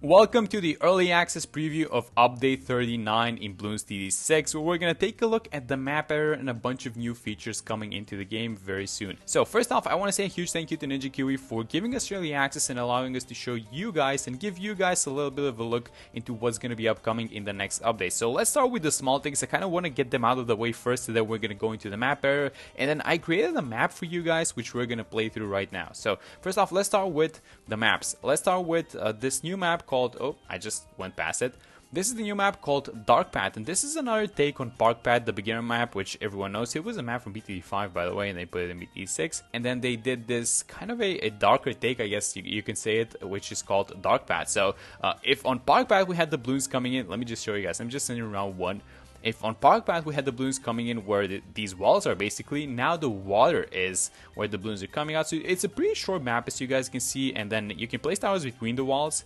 Welcome to the early access preview of update 39 in Bloons TD 6, where we're going to take a look at the map error and a bunch of new features coming into the game very soon. So first off, I want to say a huge thank you to Ninja Kiwi for giving us early access and allowing us to show you guys and give you guys a little bit of a look into what's going to be upcoming in the next update. So let's start with the small things. I kind of want to get them out of the way first, so that we're going to go into the map error, and then I created a map for you guys which we're going to play through right now. So first off, let's start with the maps. Let's start with this new map called, oh, I just went past it. This is the new map called Dark Path, and this is another take on Park Path, the beginner map, which everyone knows. It was a map from BTD5, by the way, and they put it in BTD6. And then they did this kind of a darker take, I guess you can say it, which is called Dark Path. So if on Park Path we had the balloons coming in, let me just show you guys. I'm just sending round one. If on Park Path we had the balloons coming in where these walls are basically, now the water is where the balloons are coming out. So it's a pretty short map, as you guys can see, and then you can place towers between the walls,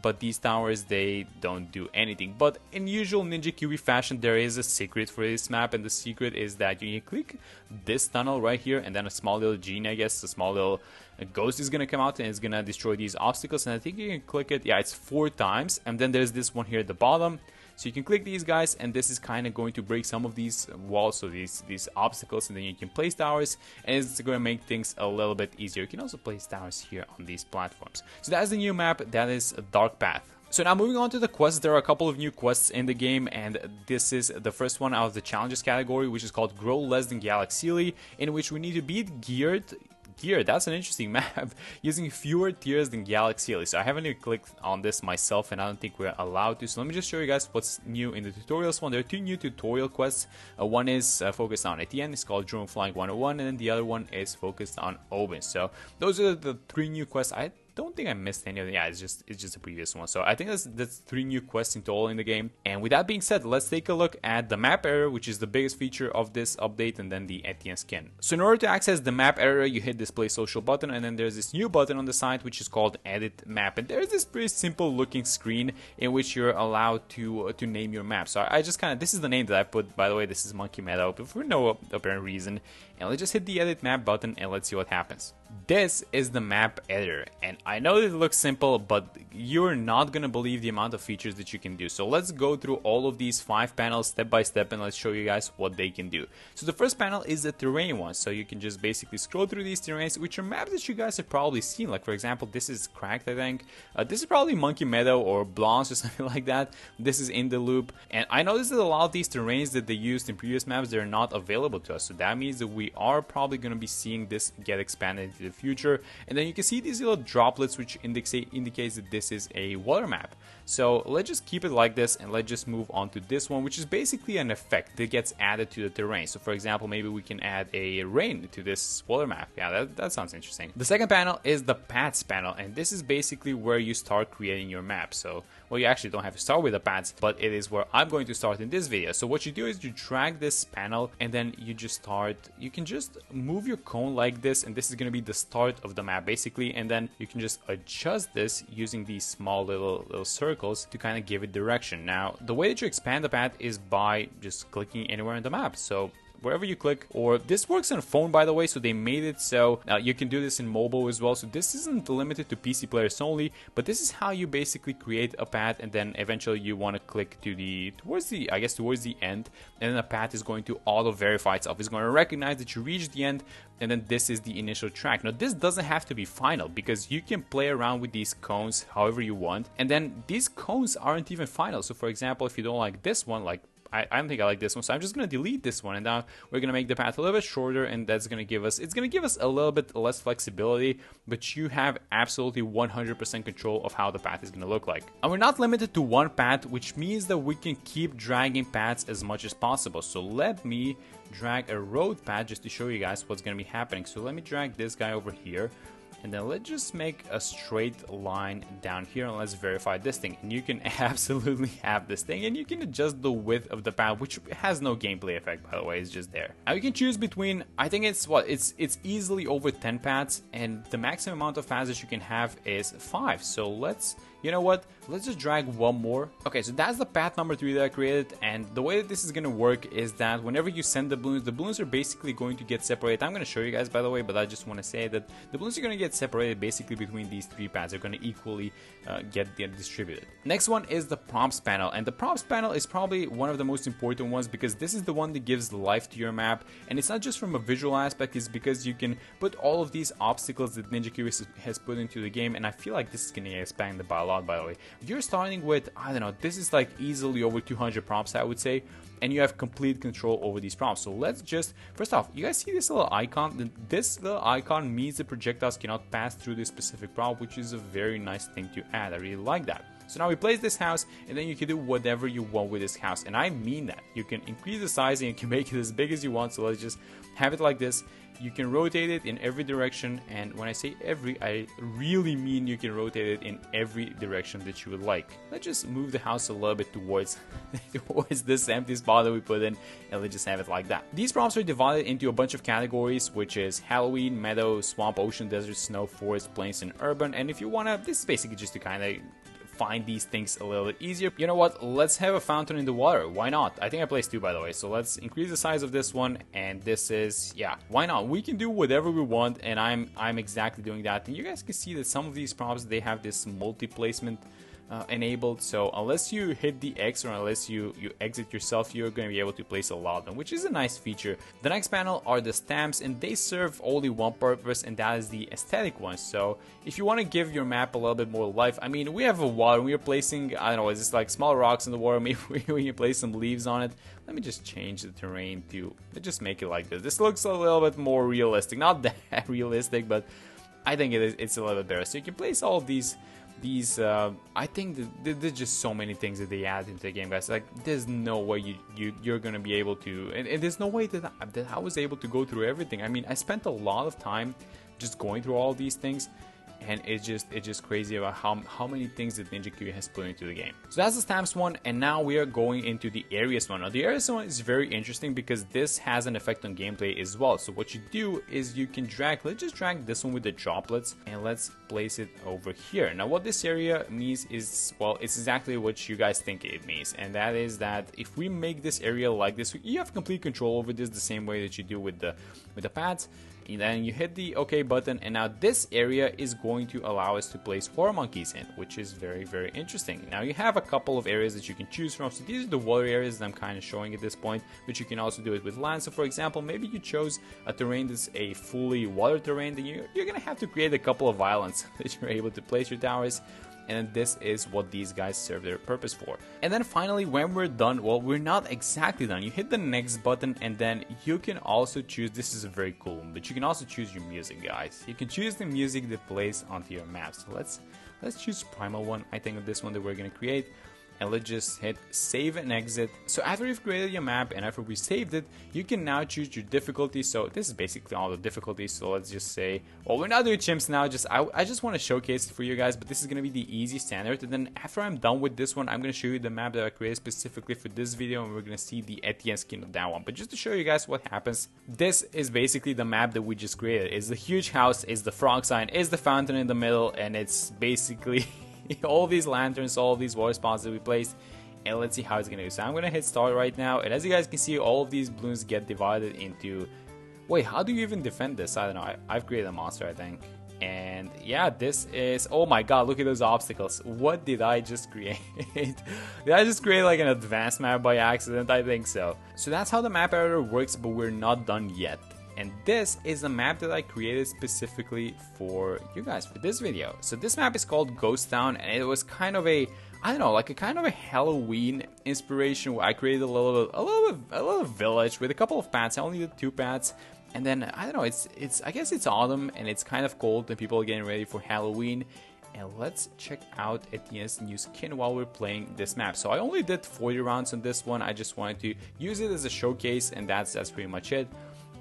but these towers, they don't do anything. But in usual Ninja Kiwi fashion, there is a secret for this map, and the secret is that you click this tunnel right here, and then a small little genie, I guess, a small little ghost is gonna come out and it's gonna destroy these obstacles. And I think you can click it, yeah, it's 4 times, and then there's this one here at the bottom. So you can click these guys, and this is kind of going to break some of these walls, so these obstacles, and then you can place towers, and it's going to make things a little bit easier. You can also place towers here on these platforms. So that's the new map, that is Dark Path. So now moving on to the quests, there are a couple of new quests in the game, and this is the first one out of the challenges category, which is called Grow Less Than Galaxy, in which we need to beat gear, that's an interesting map, using fewer tiers than Galaxy. So I haven't even clicked on this myself, and I don't think we're allowed to. So let me just show you guys what's new in the tutorials one. There are 2 new tutorial quests. One is focused on Etienne, it's called Drone Flying 101, and then the other one is focused on Oben. So those are the 3 new quests. I don't think I missed any of them. Yeah, it's just a previous one. So I think that's 3 new quests in total in the game. And with that being said, let's take a look at the map error, which is the biggest feature of this update, and then the Etienne skin. So in order to access the map error, you hit display social button, and then there's this new button on the side which is called edit map, and there's this pretty simple looking screen in which you're allowed to name your map. So I just kind of, this is the name that I put, by the way. This is Monkey Meadow, but for no apparent reason. And let's just hit the edit map button, and let's see what happens. This is the map editor, and I know it looks simple, but you're not gonna believe the amount of features that you can do. So let's go through all of these 5 panels step by step, and let's show you guys what they can do. So the first panel is the terrain one, so you can just basically scroll through these terrains, which are maps that you guys have probably seen. Like, for example, this is Cracked, I think. This is probably Monkey Meadow or Bloons or something like that. This is In the Loop, and I noticed that a lot of these terrains that they used in previous maps, they're not available to us. So that means that we are probably going to be seeing this get expanded into the future. And then you can see these little droplets, which indicates that this is a water map. So let's just keep it like this, and let's just move on to this one, which is basically an effect that gets added to the terrain. So for example, maybe we can add a rain to this water map. Yeah, that sounds interesting. The second panel is the paths panel, and this is basically where you start creating your map. So, well, you actually don't have to start with the paths, but it is where I'm going to start in this video. So what you do is you drag this panel, and then you just start, you can just move your cone like this, and this is going to be the start of the map basically, and then you can just adjust this using these small little circles to kind of give it direction. Now, the way that you expand the path is by just clicking anywhere on the map. So wherever you click, or this works on phone, by the way, so they made it so you can do this in mobile as well. So this isn't limited to PC players only, but this is how you basically create a path, and then eventually you want to click towards the end, and then the path is going to auto verify itself. It's going to recognize that you reached the end, and then this is the initial track. Now, this doesn't have to be final, because you can play around with these cones however you want, and then these cones aren't even final. So for example, if you don't like this one, like I don't think I like this one, so I'm just going to delete this one, and now we're going to make the path a little bit shorter, and that's going to give us, it's going to give us a little bit less flexibility, but you have absolutely 100% control of how the path is going to look like. And we're not limited to one path, which means that we can keep dragging paths as much as possible. So let me drag a road path just to show you guys what's going to be happening. So let me drag this guy over here, and then let's just make a straight line down here, and let's verify this thing. And you can absolutely have this thing, and you can adjust the width of the path, which has no gameplay effect, by the way. It's just there. Now you can choose between, I think it's easily over 10 paths, and the maximum amount of paths that you can have is 5. So let's You know what? Let's just drag one more. Okay, so that's the path number 3 that I created, and the way that this is gonna work is that whenever you send the balloons are basically going to get separated. I'm gonna show you guys, by the way, but I just want to say that the balloons are gonna get separated basically between these 3 paths. They're gonna equally get distributed. Next one is the prompts panel, and the prompts panel is probably one of the most important ones because this is the one that gives life to your map, and it's not just from a visual aspect, it's because you can put all of these obstacles that Ninja Kiwi has put into the game, and I feel like this is gonna get expanded by a lot, by the way. You're starting with, I don't know, this is like easily over 200 prompts, I would say, and you have complete control over these prompts. So let's just, first off, you guys see this little icon? This little icon means the projectiles cannot pass through this specific prompt, which is a very nice thing to add. I really like that. So now we place this house, and then you can do whatever you want with this house, and I mean that. You can increase the size and you can make it as big as you want, so let's just have it like this. You can rotate it in every direction, and when I say every, I really mean you can rotate it in every direction that you would like. Let's just move the house a little bit towards this empty spot that we put in, and let's just have it like that. These prompts are divided into a bunch of categories, which is Halloween, Meadow, Swamp, Ocean, Desert, Snow, Forest, Plains, and Urban, and if you wanna, this is basically just to kind of find these things a little bit easier. You know what, let's have a fountain in the water, why not? I think I placed 2, by the way, so let's increase the size of this one, and this is, yeah, why not? We can do whatever we want, and I'm exactly doing that. And you guys can see that some of these prompts, they have this multi-placement enabled, so unless you hit the X or unless you exit yourself, you're going to be able to place a lot of them, which is a nice feature. The next panel are the stamps, and they serve only one purpose, and that is the aesthetic one. So if you want to give your map a little bit more life, I mean, we have a water, we are placing, I don't know, is this like small rocks in the water? Maybe we can place some leaves on it. Let me just change the terrain to just make it like this. This looks a little bit more realistic, not that realistic, but I think it's a little bit better. So you can place all of these I think that there's just so many things that they add into the game, guys. Like, there's no way you're gonna be able to, and there's no way that I was able to go through everything. I mean, I spent a lot of time just going through all these things, and it's just crazy about how many things that Ninja Kiwi has put into the game. So that's the stamps one, and now we are going into the areas one. Now the areas one is very interesting because this has an effect on gameplay as well. So what you do is you can drag, let's just drag this one with the droplets, and let's place it over here. Now what this area means is, well, it's exactly what you guys think it means, and that is that if we make this area like this, you have complete control over this the same way that you do with the pads. And then you hit the OK button, and now this area is going to allow us to place horror monkeys in, which is very, very interesting. Now you have a couple of areas that you can choose from. So these are the water areas that I'm kind of showing at this point, but you can also do it with land. So for example, maybe you chose a terrain that's a fully water terrain, then you're gonna have to create a couple of islands that you're able to place your towers. And this is what these guys serve their purpose for. And then finally, when we're done, well, we're not exactly done. You hit the next button, and then you can also choose, this is a very cool one, but you can also choose your music, guys. You can choose the music that plays onto your map. So let's choose Primal one. I think of this one that we're gonna create. And let's just hit save and exit. So after you've created your map and after we saved it, you can now choose your difficulty. So this is basically all the difficulties. So let's just say, well, we're not doing chimps now. I just want to showcase it for you guys, but this is going to be the easy standard. And then after I'm done with this one, I'm going to show you the map that I created specifically for this video, and we're going to see the Etienne skin of that one. But just to show you guys what happens, this is basically the map that we just created. It's the huge house, it's the frog sign, it's the fountain in the middle, and it's basically all these lanterns, all of these water spots that we placed, and let's see how it's gonna do. So I'm gonna hit start right now, and as you guys can see, all of these balloons get divided into, wait, how do you even defend this? I don't know. I've created a monster, I think. And yeah, this is, oh my god, look at those obstacles. What did I just create? Did I just create like an advanced map by accident? I think so. So that's how the map editor works, but we're not done yet. And this is a map that I created specifically for you guys for this video. So this map is called Ghost Town, and it was kind of a, I don't know, like a kind of a Halloween inspiration where I created a little village with a couple of paths. I only did 2 paths. And then I don't know, I guess it's autumn and it's kind of cold and people are getting ready for Halloween. And let's check out Etienne's new skin while we're playing this map. So I only did 40 rounds on this one. I just wanted to use it as a showcase, and that's pretty much it.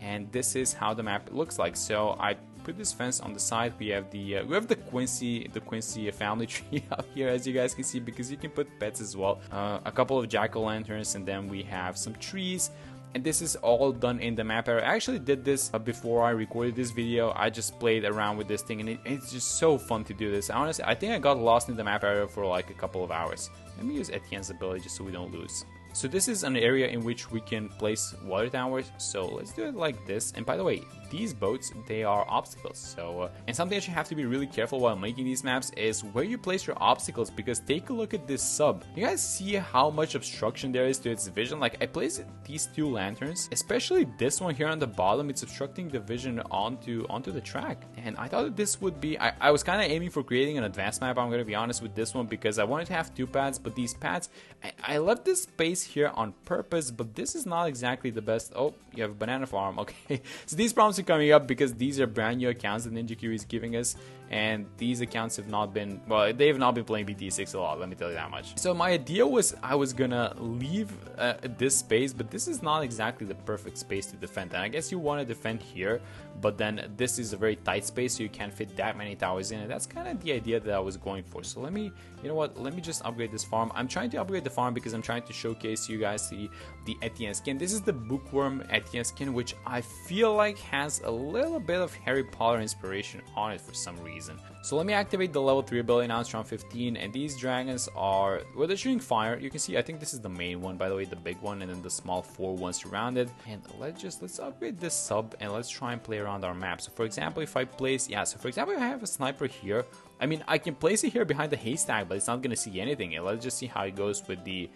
And this is how the map looks like. So I put this fence on the side. We have the Quincy family tree up here, as you guys can see, because you can put pets as well. A couple of jack-o'-lanterns, and then we have some trees. and this is all done in the map area. I actually did this before I recorded this video. I just played around with this thing, and it's just so fun to do this. Honestly, I think I got lost in the map area for like a couple of hours. Let me use Etienne's ability just so we don't lose. So this is an area in which we can place water towers, so let's do it like this. And by the way, these boats, they are obstacles, so and something that you have to be really careful while making these maps is where you place your obstacles, because take a look at this sub. You guys see how much obstruction there is to its vision? Like, I placed these two lanterns, especially this one here on the bottom. It's obstructing the vision onto the track, and I thought that this would be, I was kind of aiming for creating an advanced map, I'm gonna be honest, with this one, because I wanted to have two paths, but these paths, I left this space here on purpose, but this is not exactly the best. Oh, you have a banana farm. Okay, so these problems are coming up because these are brand new accounts that Ninja Kiwi is giving us, and these accounts have not been, well, they have not been playing BT6 a lot, let me tell you that much. So my idea was I was gonna leave this space, but this is not exactly the perfect space to defend, and I guess you want to defend here, but then this is a very tight space, so you can't fit that many towers in, and that's kind of the idea that I was going for. So let me, you know what, let me just upgrade this farm. I'm trying to upgrade the farm because I'm trying to showcase you guys the Etienne skin. This is the Bookworm Etienne skin, which I feel like has a little bit of Harry Potter inspiration on it for some reason. So let me activate the level 3 ability. Now it's round 15, and these dragons are, well, they're shooting fire. You can see, I think this is the main one, by the way, the big one, and then the small 4 ones surrounded. And let's upgrade this sub, and let's try and play around our map. So for example, if I place, so for example, if I have a sniper here, I mean, I can place it here behind the haystack, but it's not gonna see anything. And let's just see how it goes with the,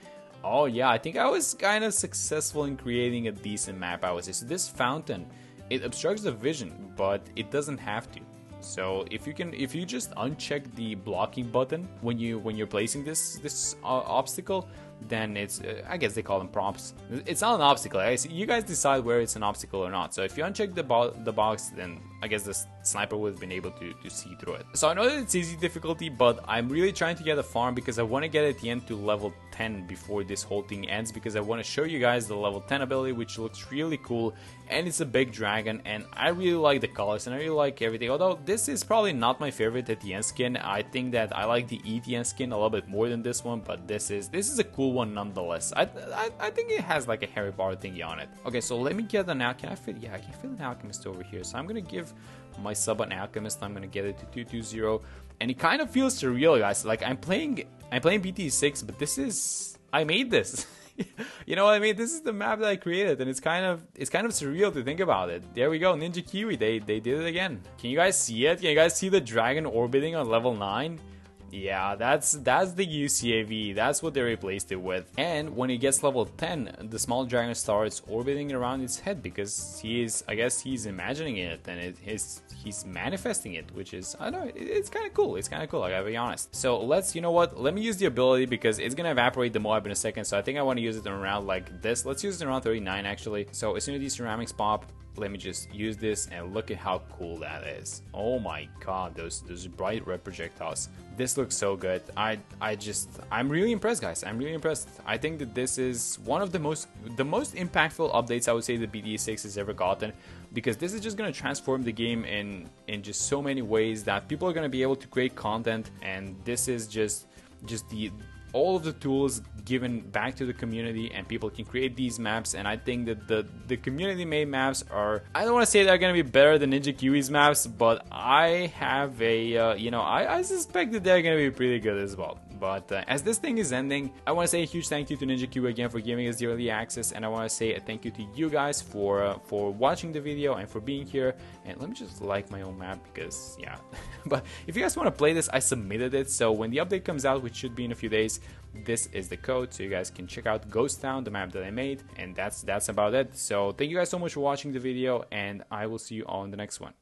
oh yeah, I think I was kind of successful in creating a decent map, I would say. So this fountain, it obstructs the vision, but it doesn't have to. So if you just uncheck the blocking button when you're placing this obstacle, then it's I guess they call them prompts. It's not an obstacle. You guys decide where it's an obstacle or not. So if you uncheck the box, then I guess the sniper would have been able to see through it. So I know that it's easy difficulty, but I'm really trying to get a farm because I want to get at the end to level 10 before this whole thing ends, because I want to show you guys the level 10 ability, which looks really cool, and it's a big dragon, and I really like the colors and I really like everything. Although this is probably not my favorite Etienne skin. I think that I like the Etienne skin a little bit more than this one, but this is a cool one nonetheless. I think it has like a Harry Potter thingy on it. Okay, so let me get an can I fit? Yeah, I can fit an alchemist over here. So I'm gonna give my sub an alchemist. I'm gonna get it to 220, and it kind of feels surreal, guys. Like I'm playing BT6, but this is, I made this. You know what I mean? This is the map that I created, and it's kind of surreal to think about it. There we go, Ninja Kiwi. They did it again. Can you guys see it? Can you guys see the dragon orbiting on level 9? Yeah, that's the UCAV. That's what they replaced it with. And when it gets level 10, the small dragon starts orbiting around its head, because I guess he's imagining it, and he's manifesting it, which is, I don't know, it's kind of cool. It's kind of cool, I gotta be honest. So you know what? Let me use the ability because it's gonna evaporate the Moab in a second. So I think I want to use it in a round like this. Let's use it in round 39 actually. So as soon as these ceramics pop, let me just use this, and look at how cool that is. Oh my god, those bright red projectiles. This looks so good. I'm really impressed, guys. I'm really impressed. I think that this is one of the most impactful updates I would say the BT6 has ever gotten, because this is just going to transform the game in just so many ways that people are going to be able to create content, and this is just all of the tools given back to the community, and people can create these maps. And I think that the community made maps are, I don't want to say they're going to be better than Ninja Kiwi's maps, but I have a I suspect that they're going to be pretty good as well. But as this thing is ending, I want to say a huge thank you to Ninja Kiwi again for giving us the early access, and I want to say a thank you to you guys for watching the video and for being here. And let me just like my own map, because yeah. But if you guys want to play this, I submitted it, so when the update comes out, which should be in a few days, this is the code, so you guys can check out Ghost Town, the map that I made, and that's about it. So thank you guys so much for watching the video, and I will see you all in the next one.